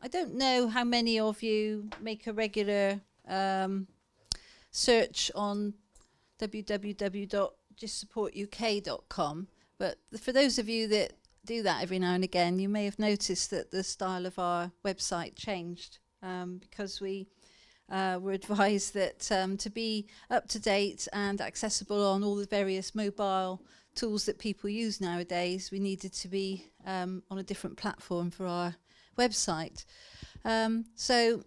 I don't know how many of you make a regular search on www.gistsupportuk.com, but for those of you that do that every now and again, you may have noticed that the style of our website changed because we were advised that to be up to date and accessible on all the various mobile tools that people use nowadays, we needed to be on a different platform for our website. So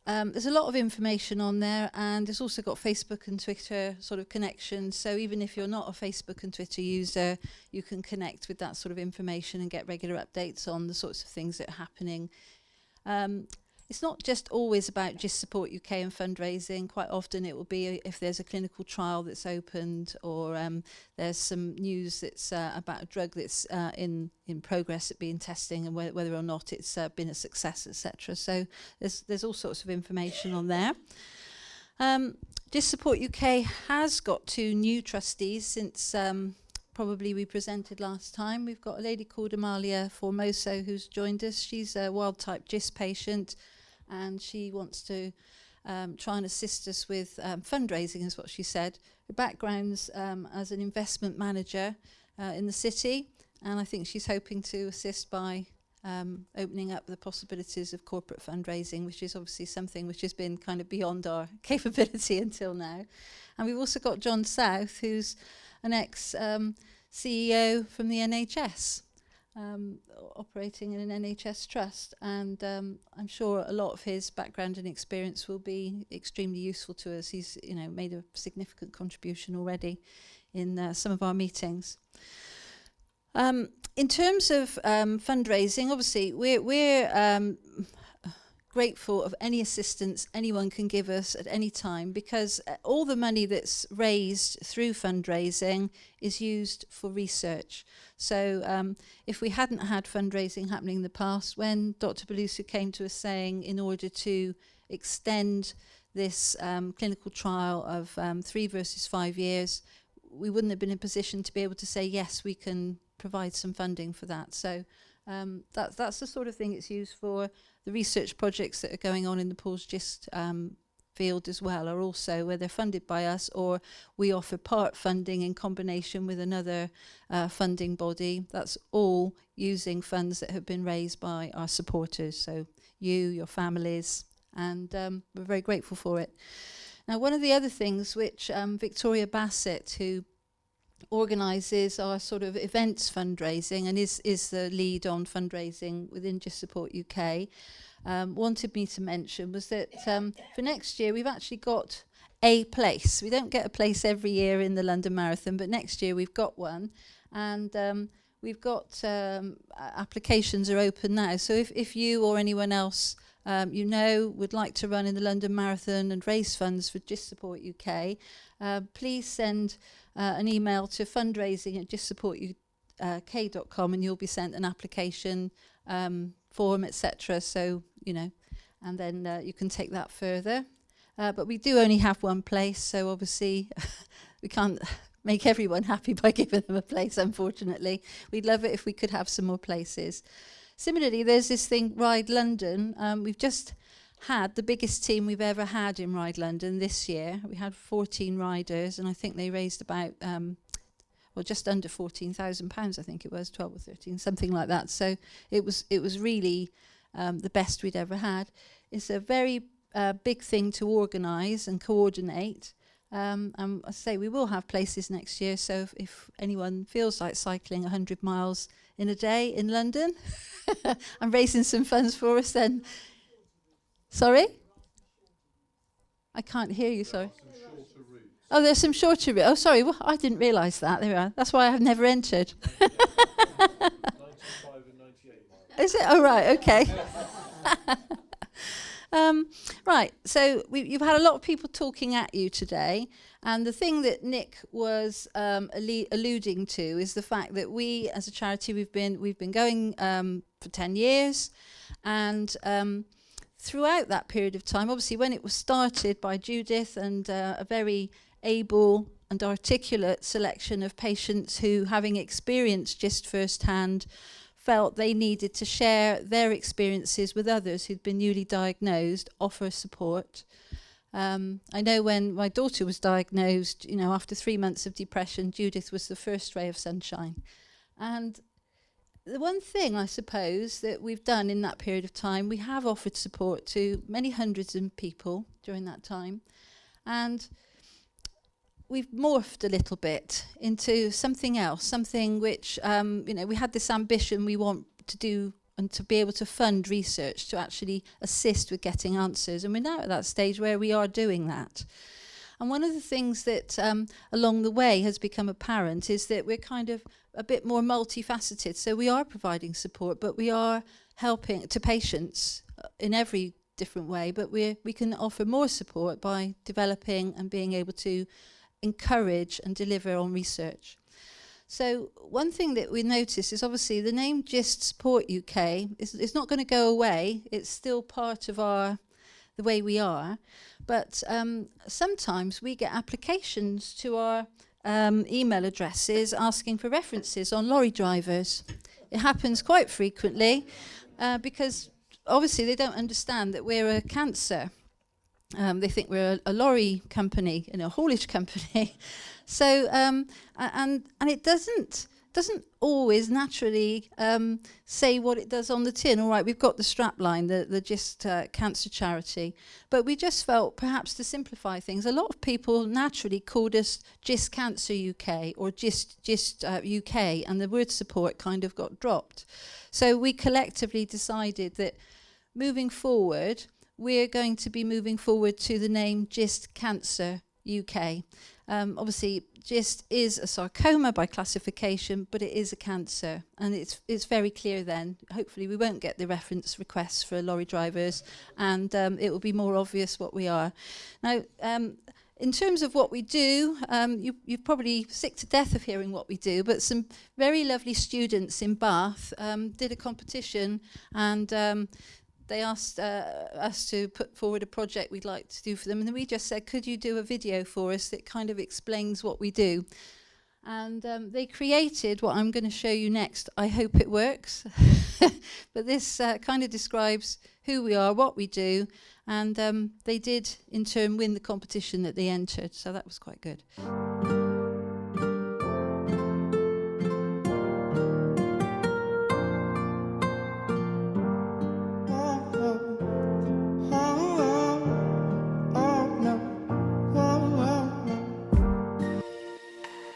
there's a lot of information on there, and it's also got Facebook and Twitter sort of connections. So even if you're not a Facebook and Twitter user, you can connect with that sort of information and get regular updates on the sorts of things that are happening. It's not just always about Just Support UK and fundraising. Quite often it will be if there's a clinical trial that's opened, or there's some news that's about a drug that's in progress at being testing, and whether or not it's been a success, etc. So there's all sorts of information on there. Just Support UK has got 2 new trustees since probably we presented last time. We've got a lady called Amalia Formoso who's joined us. She's a wild-type GIST patient, and she wants to try and assist us with fundraising, is what she said. Her background's as an investment manager in the city, and I think she's hoping to assist by opening up the possibilities of corporate fundraising, which is obviously something which has been kind of beyond our capability until now. And we've also got John South, who's an ex-CEO from the NHS, operating in an NHS trust, and I'm sure a lot of his background and experience will be extremely useful to us. He's, made a significant contribution already in some of our meetings. In terms of fundraising, obviously we're grateful of any assistance anyone can give us at any time, because all the money that's raised through fundraising is used for research. So if we hadn't had fundraising happening in the past, when Dr. Belusu came to us saying in order to extend this clinical trial of 3 versus 5 years, we wouldn't have been in a position to be able to say, yes, we can provide some funding for that. So that's the sort of thing it's used for. The research projects that are going on in the Paul's Gist field as well are also where they're funded by us, or we offer part funding in combination with another funding body. That's all using funds that have been raised by our supporters, so you, your families, and we're very grateful for it. Now, one of the other things which Victoria Bassett, who organises our sort of events fundraising and is the lead on fundraising within Just Support UK, wanted me to mention was that for next year we've actually got a place. We don't get a place every year in the London Marathon, but next year we've got one, and we've got applications are open now. So if you or anyone else would like to run in the London Marathon and raise funds for Just Support UK, please send an email to fundraising@justsupportuk.com, and you'll be sent an application form, etc. So, and then you can take that further. But we do only have one place, so obviously we can't make everyone happy by giving them a place, unfortunately. We'd love it if we could have some more places. Similarly, there's this thing, Ride London. We've just had the biggest team we've ever had in Ride London this year. We had 14 riders, and I think they raised about, just under £14,000, I think it was, 12 or 13, something like that. So it was really the best we'd ever had. It's a very big thing to organise and coordinate. And I say we will have places next year, so if anyone feels like cycling 100 miles in a day in London and raising some funds for us, then... Sorry? I can't hear you, sorry. Oh, there's some shorter routes. Oh, sorry, well, I didn't realise that. There we are. That's why I have never entered. 95 and 98 miles. Is it? Oh, right, okay. Right, so you've had a lot of people talking at you today, and the thing that Nick was alluding to is the fact that we, as a charity, we've been going for 10 years, and throughout that period of time, obviously when it was started by Judith and a very able and articulate selection of patients who, having experienced GIST firsthand, felt they needed to share their experiences with others who'd been newly diagnosed, offer support. I know when my daughter was diagnosed, after 3 months of depression, Judith was the first ray of sunshine. And the one thing, I suppose, that we've done in that period of time, we have offered support to many hundreds of people during that time. And we've morphed a little bit into something else, something which, we had this ambition we want to do and to be able to fund research to actually assist with getting answers. And we're now at that stage where we are doing that. And one of the things that along the way has become apparent is that we're kind of a bit more multifaceted. So we are providing support, but we are helping to patients in every different way. But we can offer more support by developing and being able to encourage and deliver on research. So one thing that we notice is obviously the name GIST Support UK is not going to go away. It's still part of the way we are. But sometimes we get applications to our email addresses asking for references on lorry drivers. It happens quite frequently because obviously they don't understand that we're a cancer. They think we're a lorry company, a haulage company. So, and it doesn't always naturally say what it does on the tin. All right, we've got the strapline, the GIST Cancer Charity, but we just felt perhaps to simplify things. A lot of people naturally called us GIST Cancer UK or GIST UK, and the word support kind of got dropped. So we collectively decided that moving forward, we're going to be moving forward to the name GIST Cancer UK. Obviously, GIST is a sarcoma by classification, but it is a cancer, and it's very clear then. Hopefully we won't get the reference requests for lorry drivers, and it will be more obvious what we are. Now, in terms of what we do, you're probably sick to death of hearing what we do, but some very lovely students in Bath did a competition, and they asked us to put forward a project we'd like to do for them. And then we just said, could you do a video for us that kind of explains what we do? And they created what I'm going to show you next. I hope it works. But this kind of describes who we are, what we do. And they did, in turn, win the competition that they entered. So that was quite good.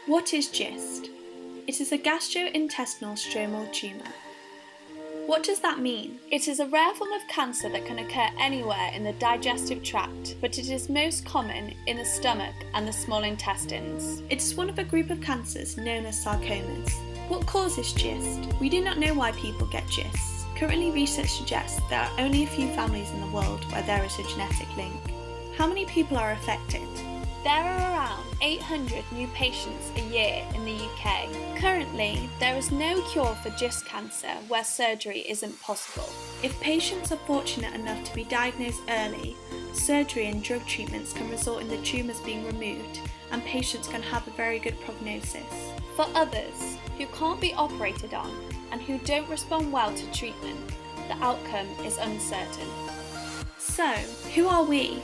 What is GIST? It is a gastrointestinal stromal tumour. What does that mean? It is a rare form of cancer that can occur anywhere in the digestive tract, but it is most common in the stomach and the small intestines. It is one of a group of cancers known as sarcomas. What causes GIST? We do not know why people get GIST. Currently, research suggests there are only a few families in the world where there is a genetic link. How many people are affected? There are around 800 new patients a year in the UK. Currently, there is no cure for GIST cancer where surgery isn't possible. If patients are fortunate enough to be diagnosed early, surgery and drug treatments can result in the tumours being removed, and patients can have a very good prognosis. For others, who can't be operated on and who don't respond well to treatment, the outcome is uncertain. So, who are we?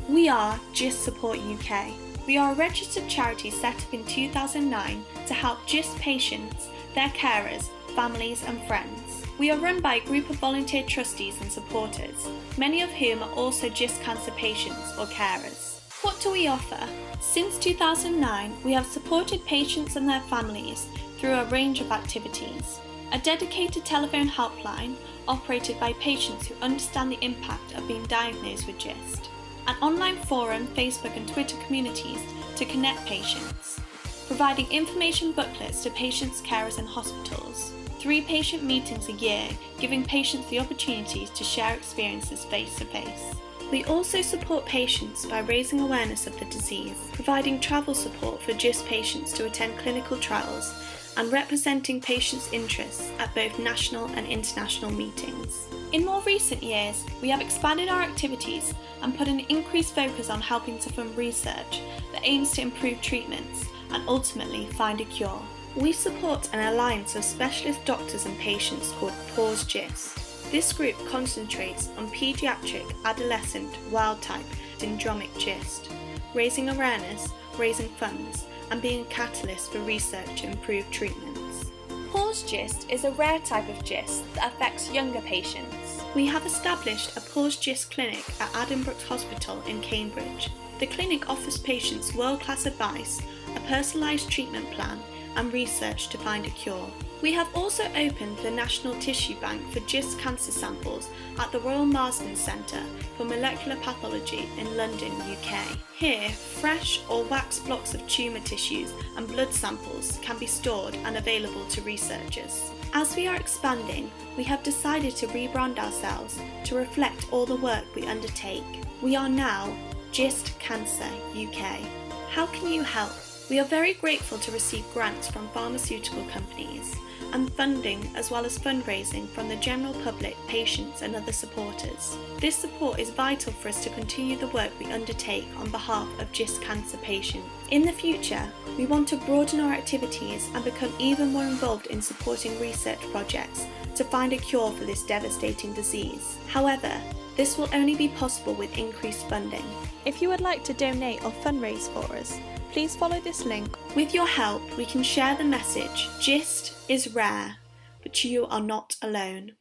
We are GIST Support UK. We are a registered charity set up in 2009 to help GIST patients, their carers, families and friends. We are run by a group of volunteer trustees and supporters, many of whom are also GIST cancer patients or carers. What do we offer? Since 2009, we have supported patients and their families through a range of activities. A dedicated telephone helpline operated by patients who understand the impact of being diagnosed with GIST. An online forum, Facebook and Twitter communities to connect patients, providing information booklets to patients, carers and hospitals, 3 patient meetings a year, giving patients the opportunities to share experiences face to face. We also support patients by raising awareness of the disease, providing travel support for GIST patients to attend clinical trials, and representing patients' interests at both national and international meetings. In more recent years, we have expanded our activities and put an increased focus on helping to fund research that aims to improve treatments and ultimately find a cure. We support an alliance of specialist doctors and patients called Pause GIST. This group concentrates on paediatric, adolescent, wild-type, syndromic GIST, raising awareness, raising funds, and being a catalyst for research to improve treatments. Pause GIST is a rare type of GIST that affects younger patients. We have established a Pause GIST clinic at Addenbrooke's Hospital in Cambridge. The clinic offers patients world-class advice, a personalised treatment plan, and research to find a cure. We have also opened the National Tissue Bank for GIST cancer samples at the Royal Marsden Centre for Molecular Pathology in London, UK. Here, fresh or wax blocks of tumour tissues and blood samples can be stored and available to researchers. As we are expanding, we have decided to rebrand ourselves to reflect all the work we undertake. We are now GIST Cancer UK. How can you help? We are very grateful to receive grants from pharmaceutical companies and funding as well as fundraising from the general public, patients and other supporters. This support is vital for us to continue the work we undertake on behalf of GIST cancer patients. In the future, we want to broaden our activities and become even more involved in supporting research projects to find a cure for this devastating disease. However, this will only be possible with increased funding. If you would like to donate or fundraise for us, please follow this link. With your help, we can share the message: GIST is rare, but you are not alone.